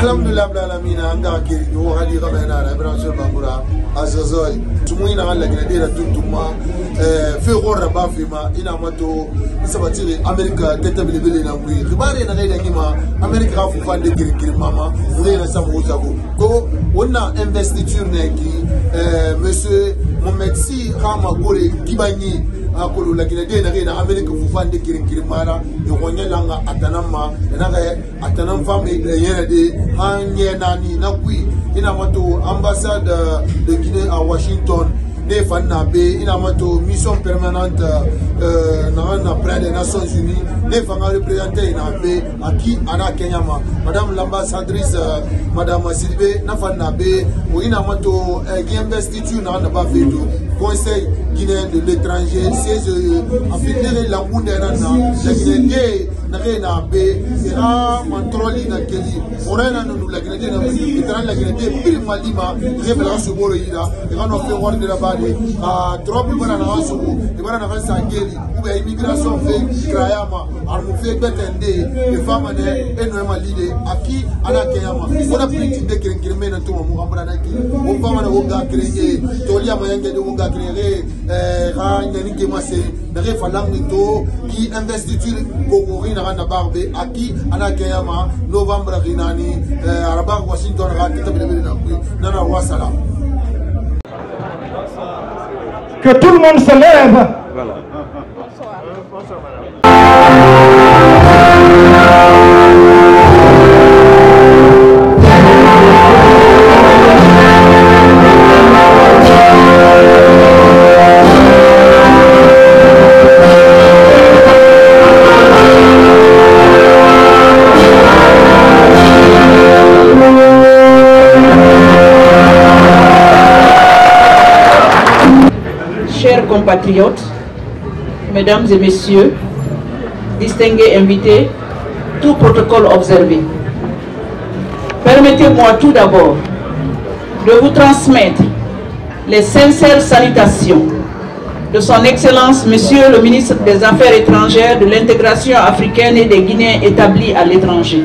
Alhamdulillah Alamina anga kiri yo hadi kamena na Ibrahim Bangura azazoi tumuina ala ginadira tuntuma fe gorra bafima ina mato sabatiri America tetabili na ngui ribare na gaida ngima America afu fande kiri mama ngena samu zabu ko wonna investiture ne ki monsieur Mohamed Kama Gore Kibani akolo la ginadira na gaida America fu fande kiri mara yonya langa atanama na ga atanam famille yene de Hanye nani na kui ina mato ambassade de Guinée à Washington ne fanna be ina mato mission permanente na près des Nations Unies ne fanga représenter ina be aki ana Kenya ma madame l'ambassadrice madame Silbe na fanna be o ina mato investiture na ba fetu conseil guinéen de l'étranger CGE afin la munde na la Guinée na na be ira contrôle na keli orena no la Guinée na itran la Guinée pili malima revela suboro ida ira no fe war de la bade a trop bana na wasubu ibana na fa sangeli uga immigration fe krayama armu fe betende e fama de eno malide aki ana keyama ona priti de kirin na to mo ambra na ki o fama na woga kireye tolia mayenge de woga kireye ha nyani ke mase de re falangi to ki investiture gogori na barbe aki ana keyama novembre rinani araba Washington ra kitabele na ku nana wasala. Que tout le monde se lève. Voilà. Bonsoir madame. Chers compatriotes, mesdames et messieurs, distingués invités, tout protocole observé. Permettez-moi tout d'abord de vous transmettre les sincères salutations de son Excellence Monsieur le ministre des Affaires étrangères, de l'intégration africaine et des Guinéens établis à l'étranger.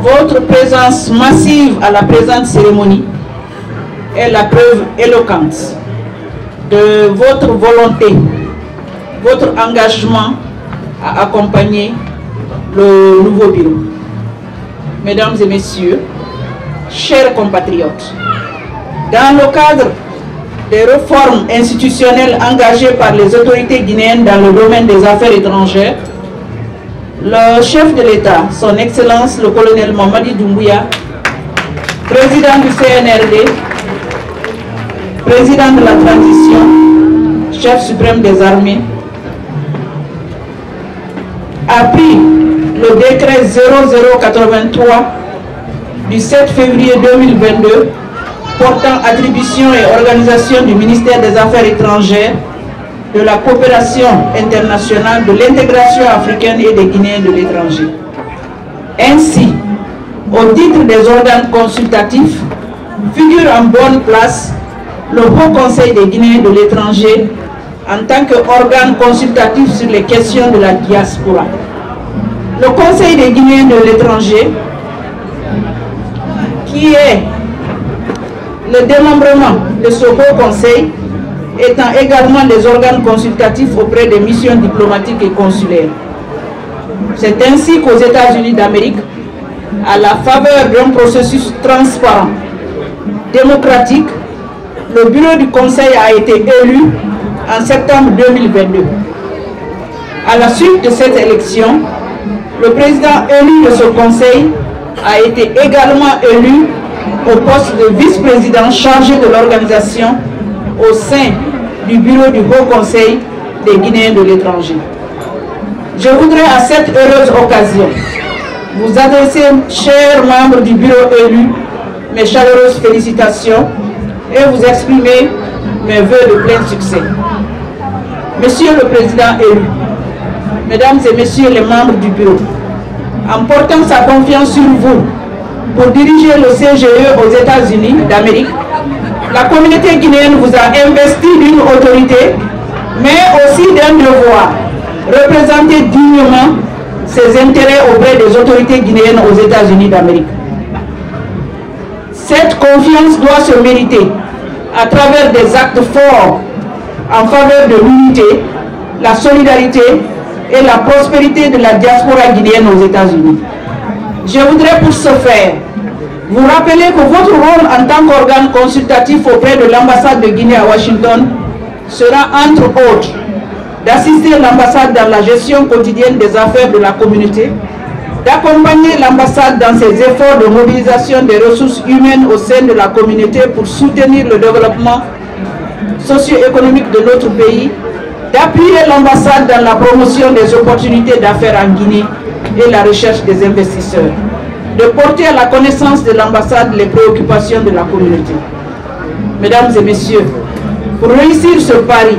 Votre présence massive à la présente cérémonie est la preuve éloquente de votre volonté, votre engagement à accompagner le nouveau bureau. Mesdames et messieurs, chers compatriotes, dans le cadre des réformes institutionnelles engagées par les autorités guinéennes dans le domaine des affaires étrangères, le chef de l'État, son Excellence le colonel Mamadi Doumbouya, président du CNRD, président de la transition, chef suprême des armées, a pris le décret 0083 du 7 février 2022 portant attribution et organisation du ministère des Affaires étrangères, de la coopération internationale, de l'intégration africaine et des Guinéens de l'étranger. Ainsi, au titre des organes consultatifs, figure en bonne place le Haut Conseil des Guinéens de l'étranger en tant qu'organe consultatif sur les questions de la diaspora. Le Conseil des Guinéens de l'étranger, qui est le démembrement de ce Haut Conseil, étant également des organes consultatifs auprès des missions diplomatiques et consulaires. C'est ainsi qu'aux États-Unis d'Amérique, à la faveur d'un processus transparent, démocratique, le bureau du Conseil a été élu en septembre 2022. À la suite de cette élection, le président élu de ce Conseil a été également élu au poste de vice-président chargé de l'organisation au sein du bureau du Haut Conseil des Guinéens de l'étranger. Je voudrais à cette heureuse occasion vous adresser, chers membres du bureau élu, mes chaleureuses félicitations et vous exprimer mes vœux de plein succès. Monsieur le Président élu, Mesdames et Messieurs les membres du bureau, en portant sa confiance sur vous pour diriger le CGE aux États-Unis d'Amérique, la communauté guinéenne vous a investi d'une autorité, mais aussi d'un devoir, représenter dignement ses intérêts auprès des autorités guinéennes aux États-Unis d'Amérique. Cette confiance doit se mériter à travers des actes forts en faveur de l'unité, la solidarité et la prospérité de la diaspora guinéenne aux États-Unis. Je voudrais pour ce faire vous rappeler que votre rôle en tant qu'organe consultatif auprès de l'ambassade de Guinée à Washington sera entre autres d'assister l'ambassade dans la gestion quotidienne des affaires de la communauté, d'accompagner l'ambassade dans ses efforts de mobilisation des ressources humaines au sein de la communauté pour soutenir le développement socio-économique de notre pays, d'appuyer l'ambassade dans la promotion des opportunités d'affaires en Guinée et la recherche des investisseurs, de porter à la connaissance de l'ambassade les préoccupations de la communauté. Mesdames et messieurs, pour réussir ce pari,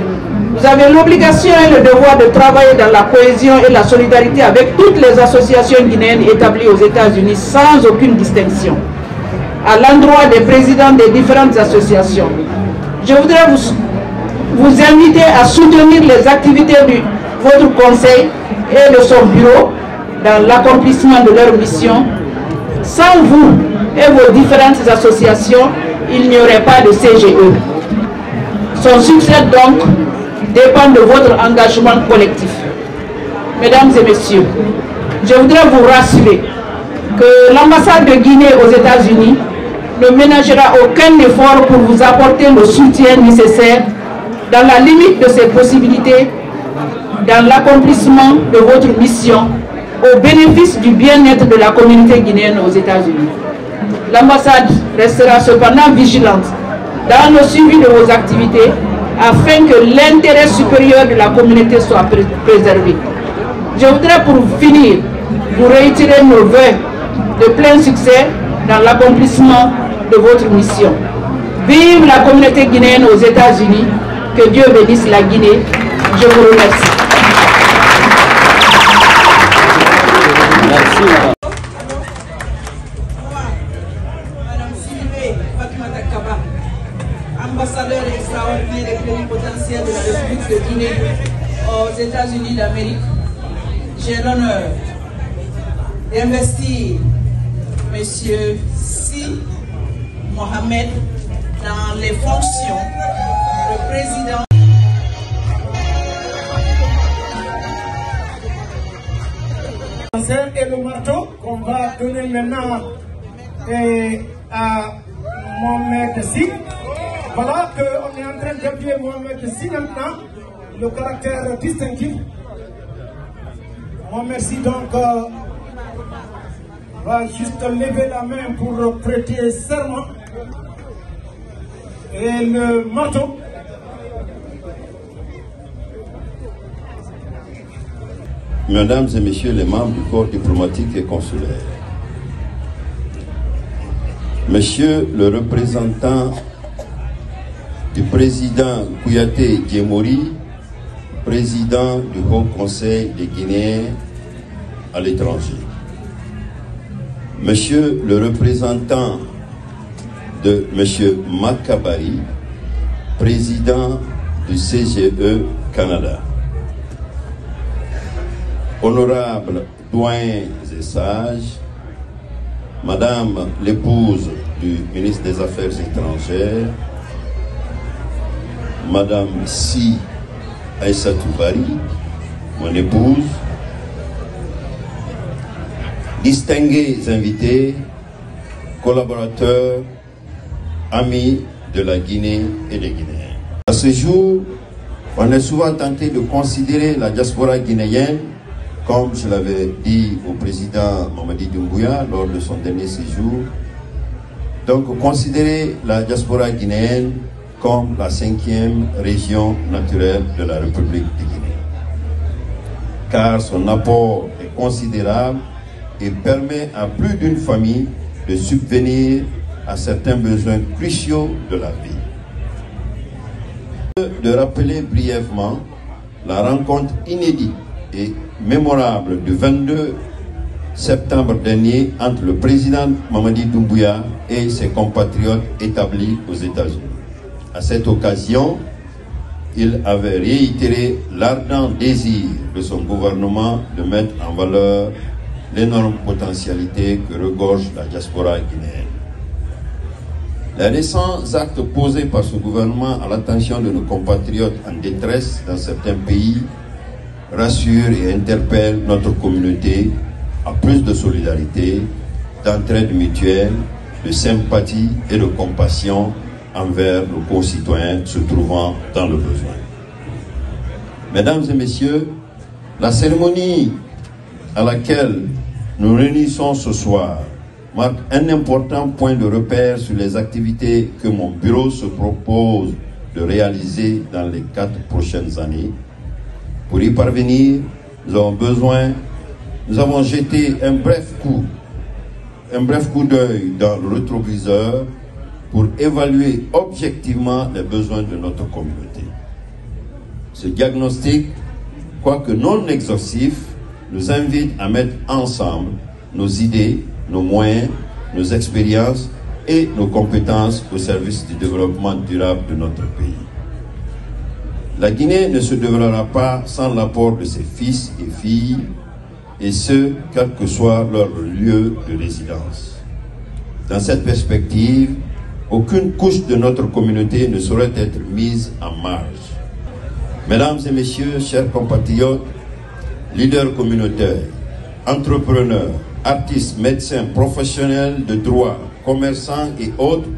vous avez l'obligation et le devoir de travailler dans la cohésion et la solidarité avec toutes les associations guinéennes établies aux États-Unis sans aucune distinction. À l'endroit des présidents des différentes associations, je voudrais vous inviter à soutenir les activités de votre conseil et de son bureau dans l'accomplissement de leur mission. Sans vous et vos différentes associations, il n'y aurait pas de CGE. Son succès donc dépend de votre engagement collectif. Mesdames et messieurs, je voudrais vous rassurer que l'ambassade de Guinée aux États-Unis ne ménagera aucun effort pour vous apporter le soutien nécessaire dans la limite de ses possibilités dans l'accomplissement de votre mission au bénéfice du bien-être de la communauté guinéenne aux États-Unis. L'ambassade restera cependant vigilante dans le suivi de vos activités afin que l'intérêt supérieur de la communauté soit préservé. Je voudrais pour finir vous réitérer nos vœux de plein succès dans l'accomplissement de votre mission. Vive la communauté guinéenne aux États-Unis, que Dieu bénisse la Guinée. Je vous remercie. Merci. Madame Sylvie Fatoumata Kaba, ambassadeur extraordinaire et plénipotentiaire de la République de Guinée aux États-Unis d'Amérique, j'ai l'honneur d'investir M. Si Mohamed dans les fonctions de président. Et le marteau qu'on va donner maintenant à Mohamed Si. Voilà qu'on est en train d'appuyer Mohamed Si maintenant, le caractère distinctif. Mohamed Si donc va juste lever la main pour prêter serment. Et le marteau. Mesdames et messieurs les membres du corps diplomatique et consulaire, Monsieur le représentant du président Kouyaté Djemori, président du Haut Conseil des Guinéens à l'étranger, Monsieur le représentant de Monsieur Makabari, président du CGE Canada, honorables doyens et sages, Madame l'épouse du ministre des Affaires étrangères, Madame Si Aïssatou Bari, mon épouse, distingués invités, collaborateurs, amis de la Guinée et des Guinéens. À ce jour, on est souvent tenté de considérer la diaspora guinéenne, comme je l'avais dit au président Mamadi Doumbouya lors de son dernier séjour, donc considérer la diaspora guinéenne comme la 5e région naturelle de la République de Guinée. Car son apport est considérable et permet à plus d'une famille de subvenir à certains besoins cruciaux de la vie. De rappeler brièvement la rencontre inédite et mémorable du 22 septembre dernier entre le président Mamadi Doumbouya et ses compatriotes établis aux États-Unis. À cette occasion, il avait réitéré l'ardent désir de son gouvernement de mettre en valeur l'énorme potentialité que regorge la diaspora guinéenne. Les récents actes posés par ce gouvernement à l'attention de nos compatriotes en détresse dans certains pays rassurent et interpellent notre communauté à plus de solidarité, d'entraide mutuelle, de sympathie et de compassion envers nos concitoyens se trouvant dans le besoin. Mesdames et messieurs, la cérémonie à laquelle nous réunissons ce soir marque un important point de repère sur les activités que mon bureau se propose de réaliser dans les 4 prochaines années. Pour y parvenir, nous avons jeté un bref coup d'œil dans le rétroviseur pour évaluer objectivement les besoins de notre communauté. Ce diagnostic, quoique non exhaustif, nous invite à mettre ensemble nos idées, nos moyens, nos expériences et nos compétences au service du développement durable de notre pays. La Guinée ne se développera pas sans l'apport de ses fils et filles, et ce, quel que soit leur lieu de résidence. Dans cette perspective, aucune couche de notre communauté ne saurait être mise en marge. Mesdames et messieurs, chers compatriotes, leaders communautaires, entrepreneurs, artistes, médecins, professionnels de droit, commerçants et autres,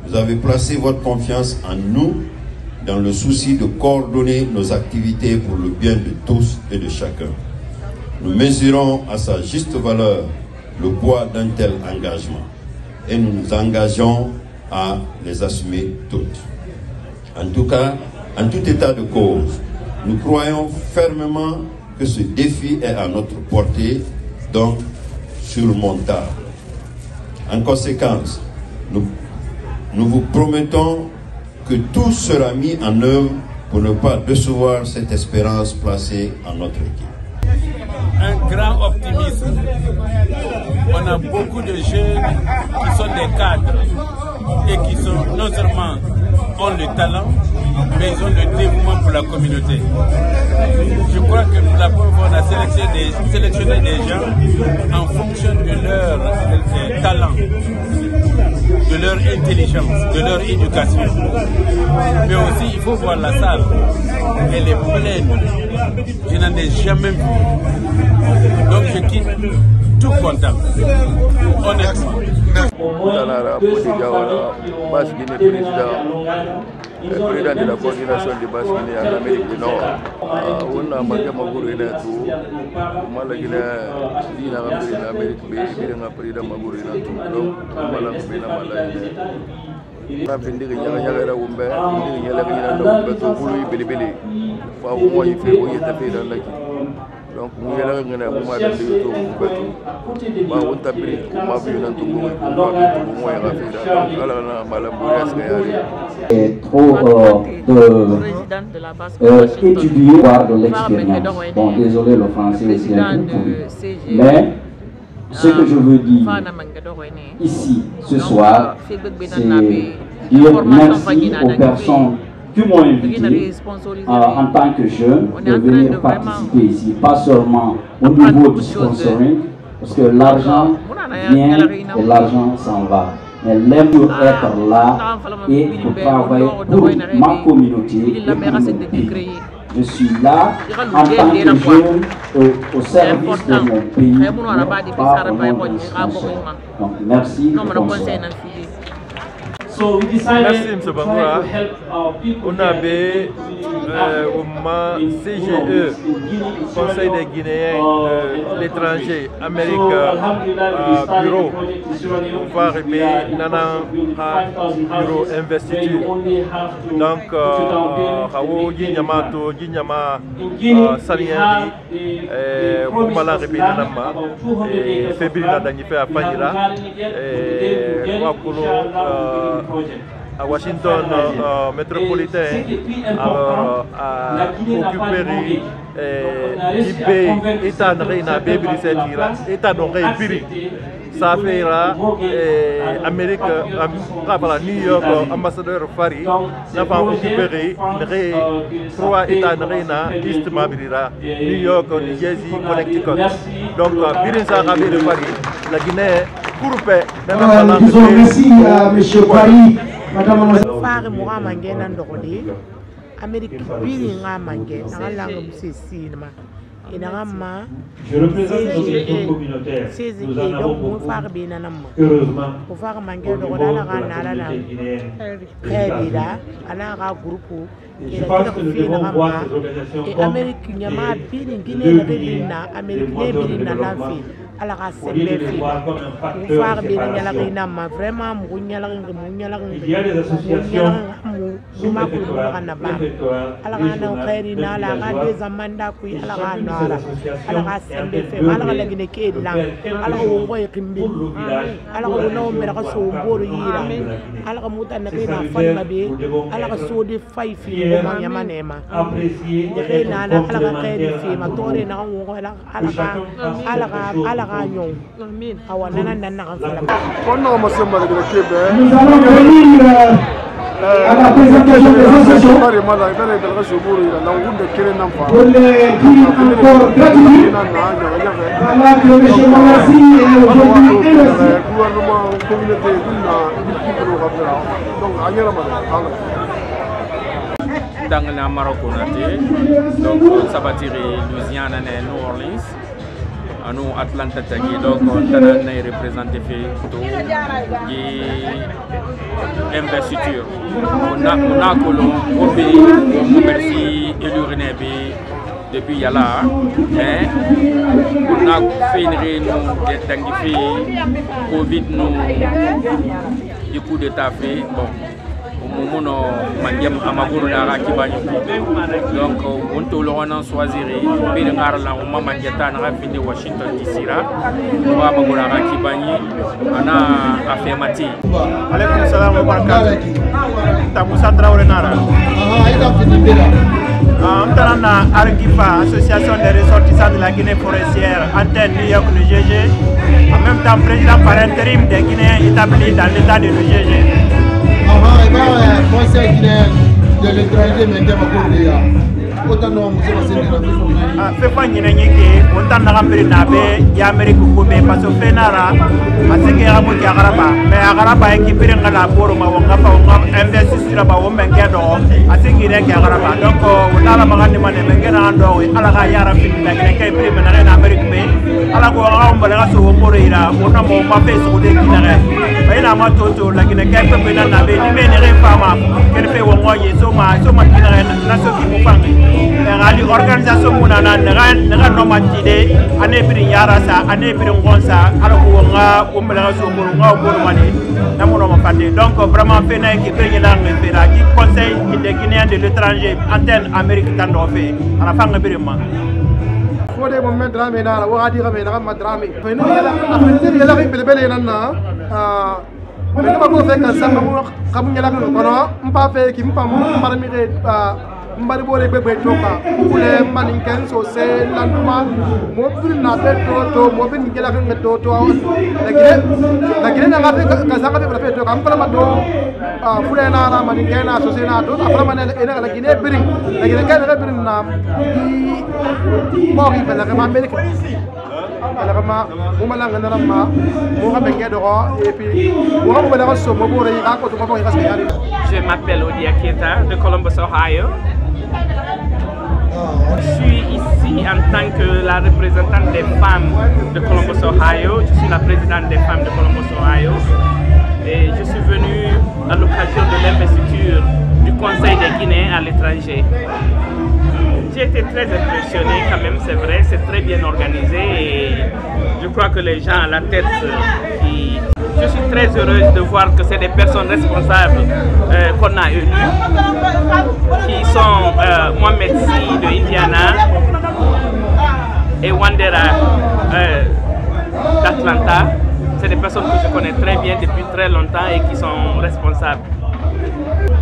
vous avez placé votre confiance en nous dans le souci de coordonner nos activités pour le bien de tous et de chacun. Nous mesurons à sa juste valeur le poids d'un tel engagement et nous nous engageons à les assumer toutes. En tout cas, en tout état de cause, nous croyons fermement que ce défi est à notre portée, donc surmontable. En conséquence, nous vous promettons que tout sera mis en œuvre pour ne pas décevoir cette espérance placée en notre équipe. Un grand optimisme. On a beaucoup de jeunes qui sont des cadres et qui sont non seulement ont le talent, mais ils ont le dévouement pour la communauté. Je crois que pour la première fois, on a sélectionné des gens en fonction de leur talent, de leur intelligence, de leur éducation. Mais aussi, il faut voir la salle. Elle est pleine. Je n'en ai jamais vu. Donc je quitte tout content. Honnêtement. Président de la coordination de basse Guinée en Amérique du Nord. On a manqué ma gourine tout. Malgré l'Ina Amérique, bien président ma gourine tout. Donc, malgré la maladie. On a fait des gens qui ont fait des gens qui ont fait des donc nous allons nous mettre de étudier par de l'expérience. Bon, désolé, le français est un peu pourri. Mais ce que je veux dire ici, ce soir, c'est dire merci aux personnes qui m'ont invité en tant que jeune de venir participer ici, pas seulement au niveau du sponsoring, parce que l'argent vient et l'argent s'en va. Mais l'aime être là et de travailler pour ma communauté et pour mon pays. Je suis là en tant que jeune au service de mon pays, pas au nom du sponsor. Donc merci. Merci M. Bangoura. On avait au moment CGE, Conseil des Guinéens de l'étranger, Amérique, bureau, pouvoir arriver bureau investiture. Donc, Rawo Guinyamato, Guinyama, Saliandi, Kumala arrivé Nanama, et Fébril Nadanife à Panira, et Wakolo. À Washington métropolitain a occupé l'IP État n'a bébé cette ira État n'aurait piri ça fait là Amérique, New York, ambassadeur Fari, n'a pas récupéré 3 États East Mabirira, New York, New Jersey, Connecticut. Donc, Birinsa Rabi de Fari, la Guinée, Courpé, merci à M. Fari, Madame Fari Moura Mangena Ndorodi, Amérique Biringa Mangena, la langue Cécile. Je représente nos élections communautaires. Nous en avons beaucoup. Heureusement, je pense que nous devons voir ces organisations comme des il y a des associations sous-préfectorales, à la présentation des associations. Pour les dire encore gratuit. Voilà que M. Monassi est aujourd'hui investi. Dans la Maroc, donc Sabatiri, Louisiana et New Orleans. Nous, Atlanta, donc on a représenté investiture. On a merci élu depuis Yala, mais on a fait une réunion d'identifier Covid, du coup d'état fait. Bon. Donc, on a choisi Washington DC. On a affirmatif. Alaikum salam wa barakatuh. Tamoussa Traoré Nara. Argifa, association des ressortissants de la Guinée forestière, antenne New York, le GG. En même temps, président par intérim des Guinéens établis dans l'état de l'UGG. Conseil guinéen de l'étranger, mais autant nous fait pas une autant d'Amérique d'Amérique parce que Fenara, à ce qu'il y a mais Agaraba équipé dans la bourre, on va investir sur la bourre, à ce qu'il y a donc on a la marque de Manengano, à la Rayara, qui est pris en Amérique, à la Goa, on va la sauver pour il a on a mon papier sur des Guinéens. Mais la moto, la Guinée, qui est pris dans la baie, il mène les femmes, qu'elle fait au moyen, Soma Guinéen, la Sophie Moufang. Organisation munana naga nomatide ane biri yara sa ane biri ngonsa ala ko nga umbela so nga bormani namuno mafande donc vraiment fena ki biri la ngefera ki conseil des Guinéens de l'étranger antenne Amérique tando fe ala fanga biri ma fode mo men drame na la wadi ga me na ma drame fena yala afentir yala ki belbele nana mais ko ko fe kan sa mo xam yala ko no mpa fe ki mpa mo parmi mbari bole bebe toka kule maninken so se landuma mobil na beto mo bin gela kan to lagi na ngafe kazanga be prefe toka ampala mado kule na na maninken so se na to afala manela ina lagi ne biring lagi ne kan biring na mo ri bela ma melik alors mo malanga na ma mo ga bengue do et puis mo ga bela so mo bo re ga ko to ko ga se Je m'appelle Odia Keta de Columbus, Ohio. Je suis ici en tant que la représentante des femmes de Columbus, Ohio. Je suis la présidente des femmes de Columbus, Ohio. Et je suis venue à l'occasion de l'investiture du Conseil des Guinéens à l'étranger. J'ai été très impressionné quand même, c'est vrai, c'est très bien organisé et je crois que les gens à la tête je suis très heureuse de voir que c'est des personnes responsables qu'on a élues, qui sont Mohamed Sy de Indiana et Wandera d'Atlanta. C'est des personnes que je connais très bien depuis très longtemps et qui sont responsables.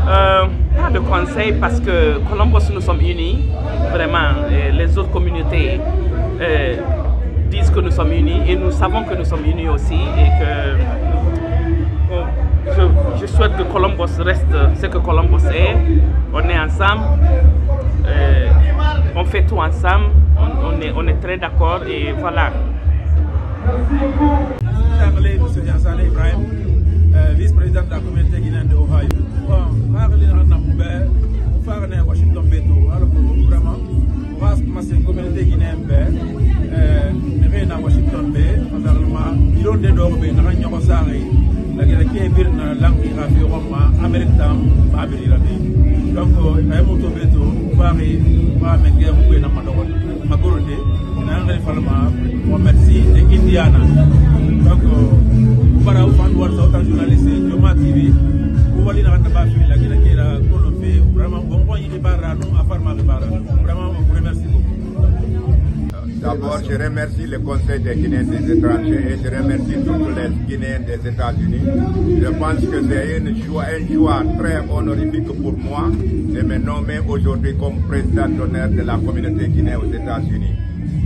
Pas de conseil parce que Columbus, nous sommes unis, vraiment, et les autres communautés disent que nous sommes unis et nous savons que nous sommes unis aussi et que je souhaite que Columbus reste ce que Columbus est. On est ensemble, on fait tout ensemble, on est très d'accord et voilà. Vice-président de la communauté guinéenne de Ohio. Washington Beto, alors vraiment, on va commencer une communauté guinéenne, à Washington Bay, ils ont des dormes, ils ont des dormes, la guerre qui est bien dans l'environnement américain, donc, il y a un moto Beto, on va mettre une guerre dans ma gorode, on merci de Indiana. Donc, on va voir ça en journaliste, Joma TV, on va aller dans la guerre qui est là, Colombie, vraiment, on va y débarrasser, vraiment, on vous remercie beaucoup. D'abord, je remercie le Conseil des Guinéens des étrangers et je remercie tous les Guinéens des États-Unis. Je pense que c'est un joie très honorifique pour moi de me nommer aujourd'hui comme président d'honneur de la communauté guinéenne aux États-Unis.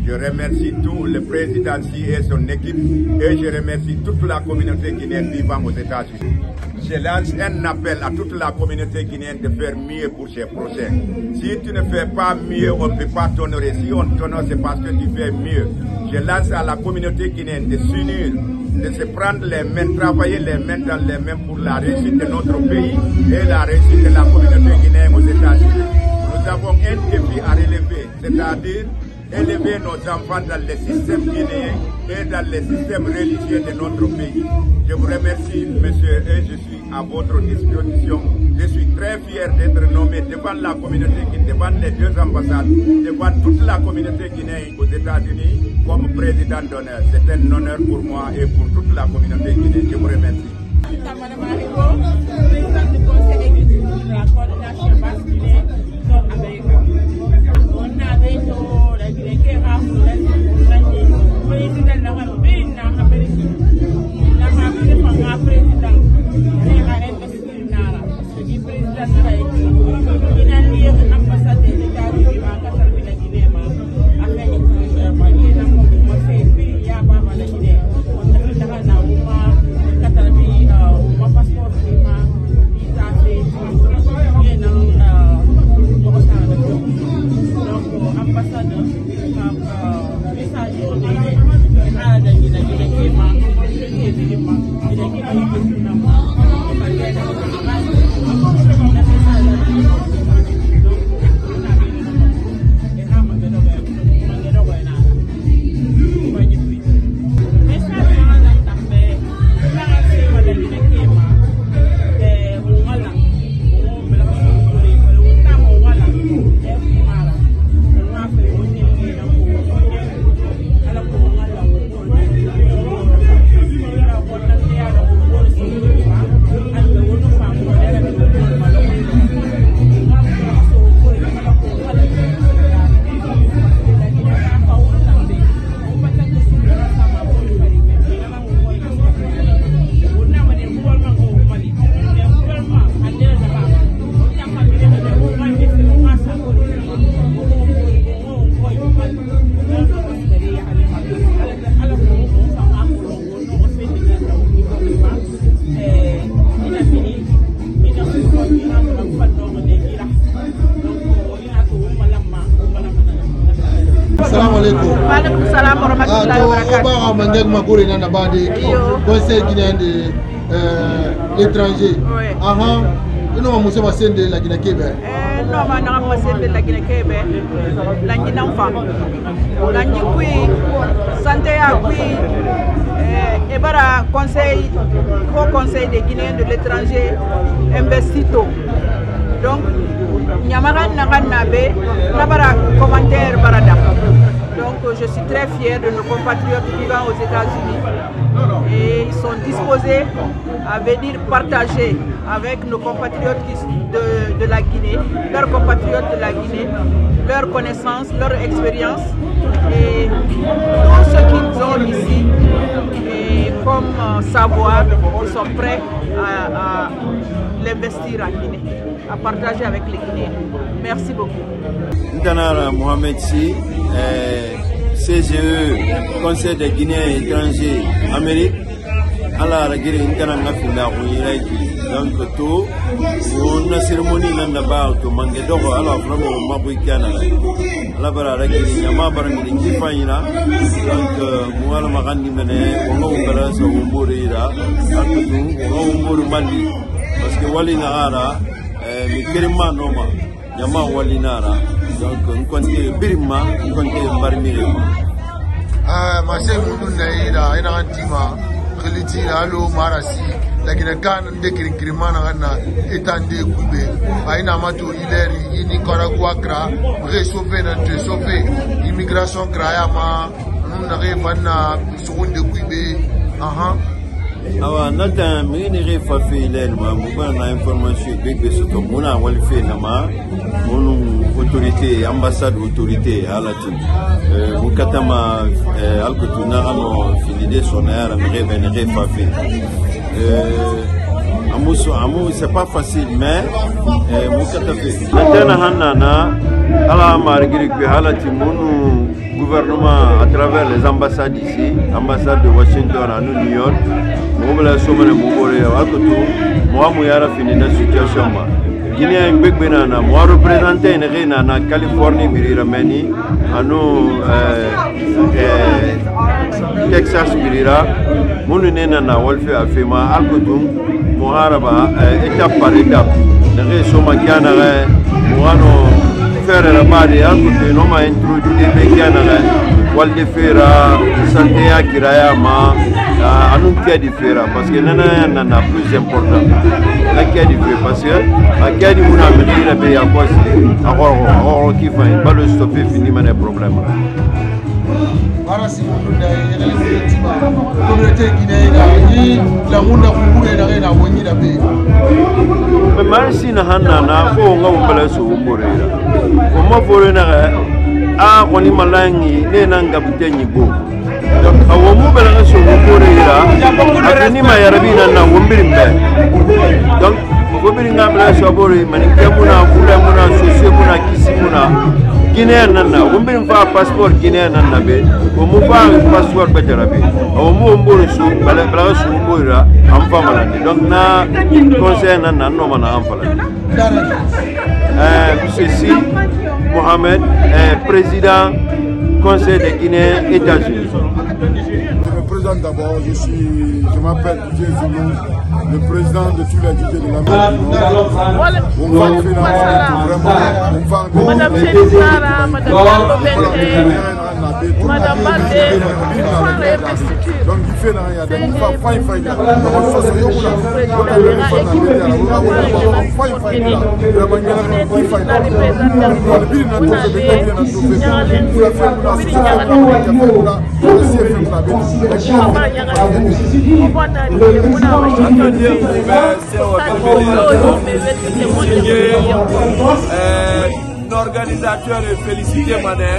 Je remercie tout le président et son équipe et je remercie toute la communauté guinéenne vivant aux États-Unis. Je lance un appel à toute la communauté guinéenne de faire mieux pour ses prochains. Si tu ne fais pas mieux, on ne peut pas t'honorer. Si on t'honore, c'est parce que tu fais mieux. Je lance à la communauté guinéenne de s'unir, de se prendre les mains, travailler les mains dans les mains pour la réussite de notre pays et la réussite de la communauté guinéenne aux États-Unis. Nous avons un défi à relever, c'est-à-dire élever nos enfants dans le système guinéen et dans le système religieux de notre pays. Je vous remercie, monsieur, et je suis à votre disposition. Je suis très fier d'être nommé devant la communauté guinéenne, devant les deux ambassades, devant toute la communauté guinéenne aux États-Unis comme président d'honneur. C'est un honneur pour moi et pour toute la communauté guinéenne. Je vous remercie. Conseil guinéen de l'étranger. Nous avons de la Guinée-Québec. Non, nous avons de la Guinée-Québec. La Guinée-Enfant. La Guinée-Qui, santé à Qui, et voilà, Haut Conseil des Guinéens de l'étranger, investito. Donc, nous avons commentaire barada. Donc je suis très fier de nos compatriotes vivant aux États-Unis et ils sont disposés à venir partager avec nos compatriotes de la Guinée, leurs compatriotes de la Guinée, leurs connaissances, leur expérience et tout ce qu'ils ont ici et comme savoir, ils sont prêts à l'investir en Guinée, à partager avec les Guinéens. Merci beaucoup. Mohamed Si, CGE, Conseil des Guinéens étrangers, Amérique, ala la Guinée internationale, donc tout, on a cérémonie là-bas, tout manguedoro, alors vraiment ma bouikana, la bara la Guinée, yama barangini kifaina, donc moi la marani mene, on a ouvert ça au Bourira, on a ouvert Mali, parce que Walinara, Mikirima Noma, yama Walinara, donc on compte Birima, on compte Barmirima. Ah, ma chère Mounouna, il a un tima. Reliti alo marasi lakini kan de kirimana ngana etande kube aina mato ileri ini Nicaragua kra réchauffer na réchauffer immigration krayama na revanna seconde kube aha awa nata mini refa fe ileri ma mubana information big soto muna walfe na ma munu autorité ambassade autorité alati mukatama alkotuna ano finide sonara mrebe refafi amu c'est pas facile mais mukatafe natana hanana ala margiri bi halati munu gouvernement à travers les ambassades ici ambassade de Washington à New York mobile somene mobore alkotu mo yara finide situation ma Guinée Mbekbenana, moi représenté en Californie, Miramani, à nous Texas, Mirira, Mounenana, Wolfe Afema, Alkotum, Moharaba, étape par étape. Les Somakiana, Moano, faire la base, Alkotum, non m'a introduit des Békiana, Waldefera, Santea, Kirayama, à nous qui a différent, parce que Nana plus important. La qui a différent, parce que la qui a dit qu'on a mis la paix à quoi c'est, alors qui fait pas le stopper, fini mon problème. Voilà, si vous la communauté guinéenne, la monde a voulu aller à Wani la paix. Mais même si nous avons un peu de comment vous on est malangi, les nangabutenyi beau. Donc, awo mubela na so mukore ira ni mayarabina na wumbirimbe donc wumbiringa ngabla so bori manike muna kula muna sosio muna kisimuna Guinéen nana wumbirim fa passeport Guinéen nana be o mu fa passeport betarabe awo mu mboro so bala so mbora am fa malande donc na conseil nana no mana am fala ceci Mohamed président Conseil des Guinéens États-Unis. Je me présente d'abord, je m'appelle Didier Zoulou, le président de tous les Guinéens de l'Amérique du Nord. On va vraiment, Madame Chélisara, Madame Madame Baldé, donc il fait rien, il fait L'organisateur est félicité Mané,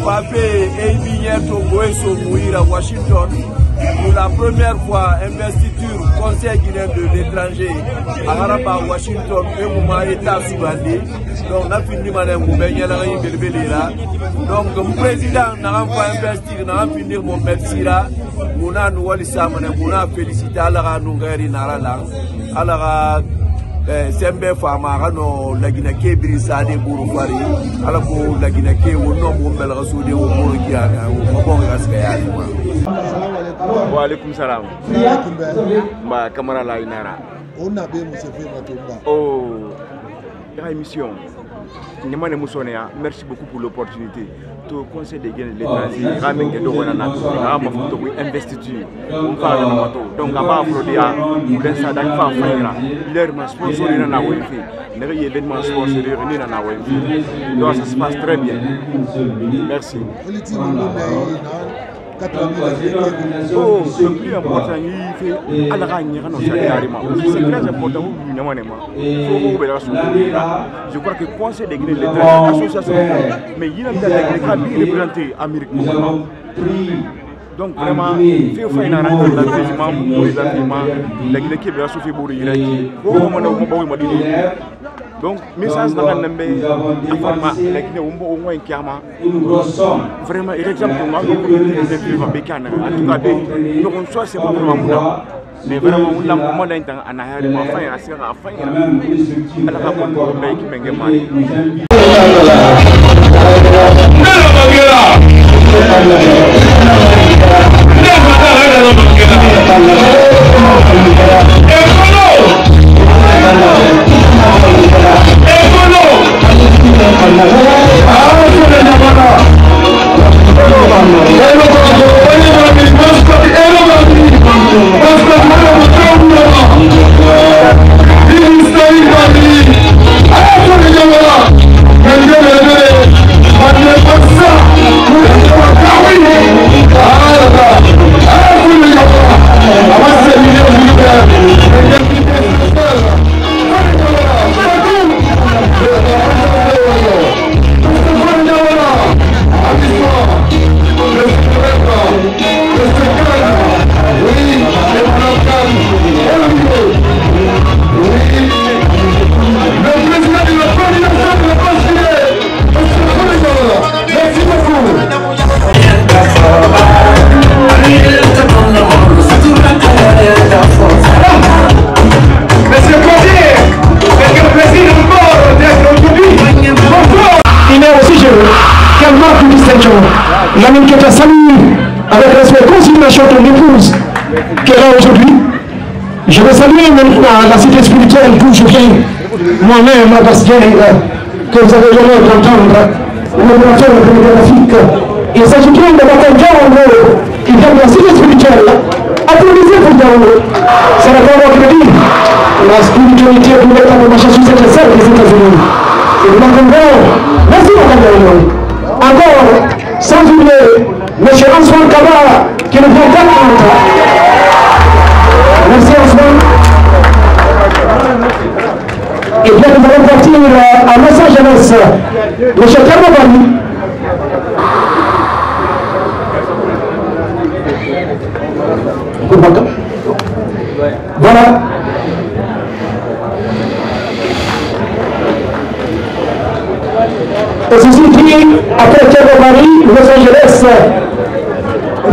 Papé et Bignet Togo et Somouir à Washington pour la première fois investiture Conseil guinéen de l'étranger à Haraba, Washington et Mouma État Soubandé. Donc on a fini Mané Moubénia la Belbelira. Donc le président n'a pas investi, n'a pas fini mon Mersira. Mouna Noualissa Mané Mouna félicité à la Noungari Narala. À la Sembe Famara no Lagina Ke Brisade Bourfari, à la Bourg Lagina Ke ou non Bombel Rasoudi ou Bourgia ou Bongaskaya. Wa alaikum salam. Ma camara la inara. On a bien monsieur Matomba. Oh, la émission. Merci beaucoup pour l'opportunité. Tout conseil des Guinéens de l'étranger, ramène que nous avons investiture. Donc, à part Flodia, nous laissons dans la famille. L'air m'a sponsorisé dans la Wi-Fi. Les événements sponsorisés dans la Wi-Fi. Donc, ça se passe très bien. Merci. Oh, le plus important, c'est très important. Je crois que le Conseil des Guinéens de l'étranger, l'association, mais il y a des cas qui représentent l'Amérique. Donc vraiment, il faut faire un engagement pour les affirmants, la Guinée qui est bien souffrue pour les Iraniens. Donc, message dans la vraiment, il est exemple de moi, mais vraiment, on l'a moins d'intention à n'aller pas faire à faire à faire. Elle a pas de mec qui m'a demandé. Lamine Keita salue avec respect consignation de l'épouse qu'elle a aujourd'hui. Je vais saluer maintenant la cité spirituelle d'où je viens, moi-même, Abbas Dieng, que vous avez l'honneur d'entendre, l'opérateur photographique. Il s'agit bien de Batan Diawo qui vient de la cité spirituelle. Applaudissez pour Diawo. C'est la parole qui dit la spiritualité de l'État de Massachusetts et celle des États-Unis. Et nous l'entendons. Merci, Madame Diawo. Encore, sans oublier M. Antoine Kaba qui nous prend 4 minutes. Merci Antoine. Et bien nous allons partir à Los Angeles. M. Kaba. Voilà. Et ceci dit, après Thiago Marie, Los Angeles,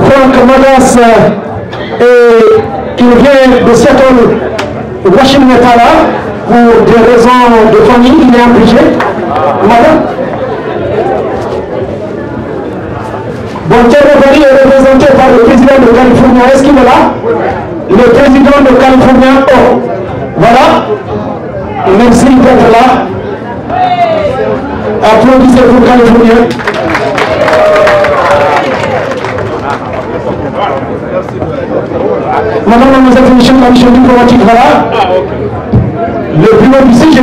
Franck Magas, qui vient de Seattle, Washington n'est pas là, pour des raisons de famille, il est obligé. Voilà. Bon, Thiago Marie est représenté par le président de Californie. Est-ce qu'il est là? Le président de Californie, oh. Voilà. Merci d'être là. Applaudissez pour Californie. Madame nous a fini la mission diplomatique, voilà. Le bureau du CGE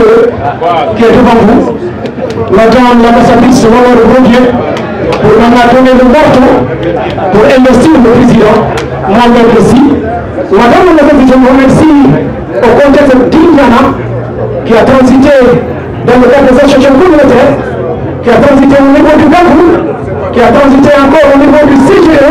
qui est devant vous. Madame l'ambassadrice, Maman de Bondieu, pour nous donner le vote pour investir le président. Moi-même aussi. Madame l'ambassadrice, je vous remercie au contexte d'Indiana qui a transité dans le cadre des associations communautaires, qui a transité au niveau du Cameroun, qui a transité encore au niveau du CGE,